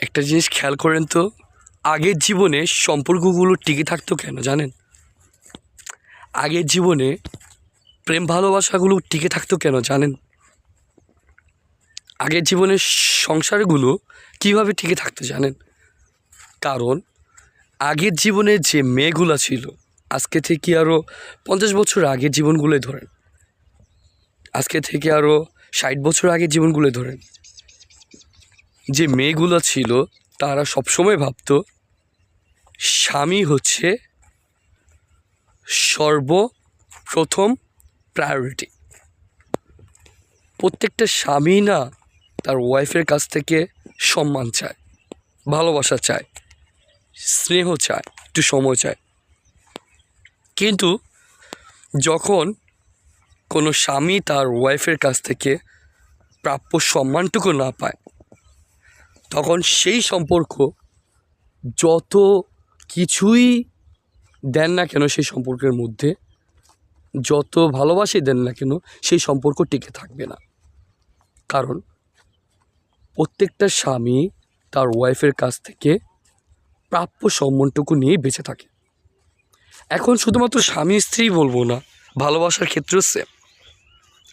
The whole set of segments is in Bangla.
একটা জিনিস খেয়াল করেন তো, আগের জীবনে সম্পর্কগুলো টিকে থাকতো কেন জানেন? আগের জীবনে প্রেম ভালোবাসাগুলো টিকে থাকতো কেন জানেন? আগের জীবনে সংসারগুলো কিভাবে টিকে থাকতো জানেন? কারণ আগের জীবনে যে মেয়েগুলো ছিল, আজকে থেকে আরও 50 বছর আগের জীবনগুলোই ধরেন, আজকে থেকে আরও 60 বছর আগের জীবনগুলোই ধরেন, যে মেয়েগুলো ছিল তারা সবসময় ভাবতো স্বামী হচ্ছে সর্বপ্রথম প্রায়োরিটি। প্রত্যেকটা স্বামী না তার ওয়াইফের কাছ থেকে সম্মান চায়, ভালোবাসা চায়, স্নেহ চায়, একটু সময় চায়। কিন্তু যখন কোনো স্বামী তার ওয়াইফের কাছ থেকে প্রাপ্য সম্মানটুকু না পায়, তখন সেই সম্পর্ক যত কিছুই দেন না কেন, সেই সম্পর্কের মধ্যে যত ভালোবাসাই দেন না কেন, সেই সম্পর্ক টিকে থাকবে না। কারণ প্রত্যেকটা স্বামী তার ওয়াইফের কাছ থেকে প্রাপ্য সম্মানটুকু নিয়েই বেঁচে থাকে। এখন শুধুমাত্র স্বামী স্ত্রী বলবো না, ভালোবাসার ক্ষেত্রেও সেম।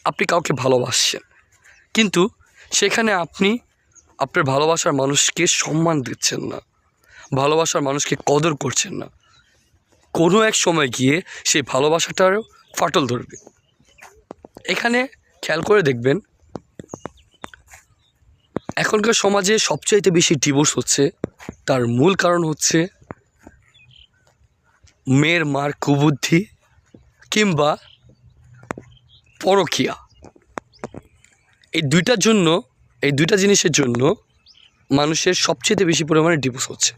আপনি কাউকে ভালোবাসছেন, কিন্তু সেখানে আপনি আপনার ভালোবাসার মানুষকে সম্মান দিচ্ছেন না, ভালোবাসার মানুষকে কদর করছেন না। কোনো এক সময় গিয়ে সেই ভালোবাসাটারও ফাটল ধরবে। এখানে খেয়াল করে দেখবেন, এখনকার সমাজে সবচাইতে বেশি ডিভোর্স হচ্ছে, তার মূল কারণ হচ্ছে মেয়ের মার কুবুদ্ধি কিংবা পরকীয়া। এই দুইটা জিনিসের জন্য মানুষের সবচেয়ে বেশি পরিমাণে ডিভোর্স হচ্ছে।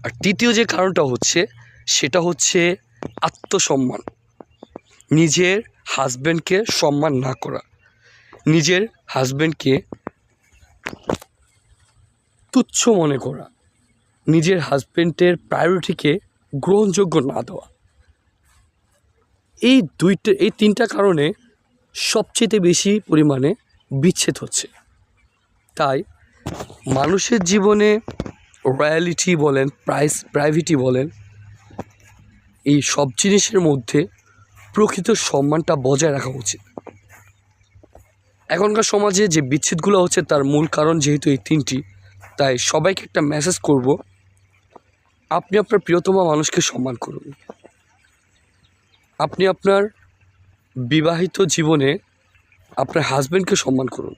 আর তৃতীয় যে কারণটা হচ্ছে, সেটা হচ্ছে আত্মসম্মান। নিজের হাজব্যান্ডকে সম্মান না করা, নিজের হাজব্যান্ডকে তুচ্ছ মনে করা, নিজের হাজব্যান্ডের প্রায়োরিটিকে গ্রহণযোগ্য না দেওয়া। এই তিনটা কারণে সবচেয়ে বেশি পরিমাণে বিচ্ছেদ হচ্ছে। তাই মানুষের জীবনে রয়্যালিটি বলেন, প্রাইভেটি বলেন, এই সব জিনিসের মধ্যে প্রকৃত সম্মানটা বজায় রাখা উচিত। এখনকার সমাজে যে বিচ্ছেদগুলো হচ্ছে, তার মূল কারণ যেহেতু এই তিনটি, তাই সবাইকে একটা মেসেজ করব, আপনি আপনার প্রিয়তমা মানুষকে সম্মান করুন। আপনি আপনার বিবাহিত জীবনে আপনার হাজব্যান্ডকে সম্মান করুন।